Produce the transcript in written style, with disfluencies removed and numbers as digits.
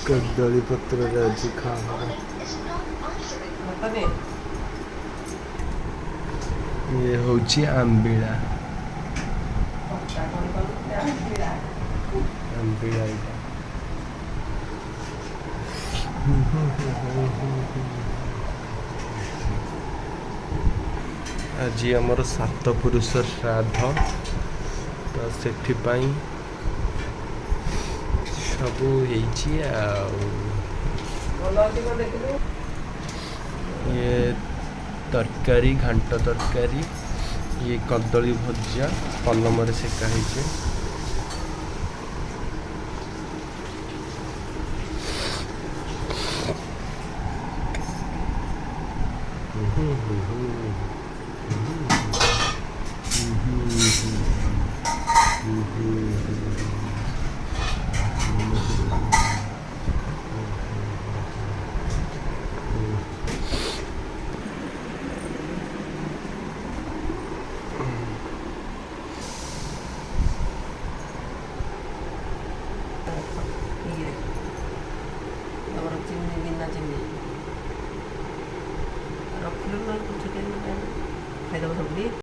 कदली पत्र आज खा ये होची आंबिला आंबिला आज आमर 7 पुरुष श्राद्ध तो से सब ये तरकारी घांट तरकारी ये कदली भजा पलम सेका चिन्नी बिना चिन्नी रखिलु ना कुछ खाइदेव सब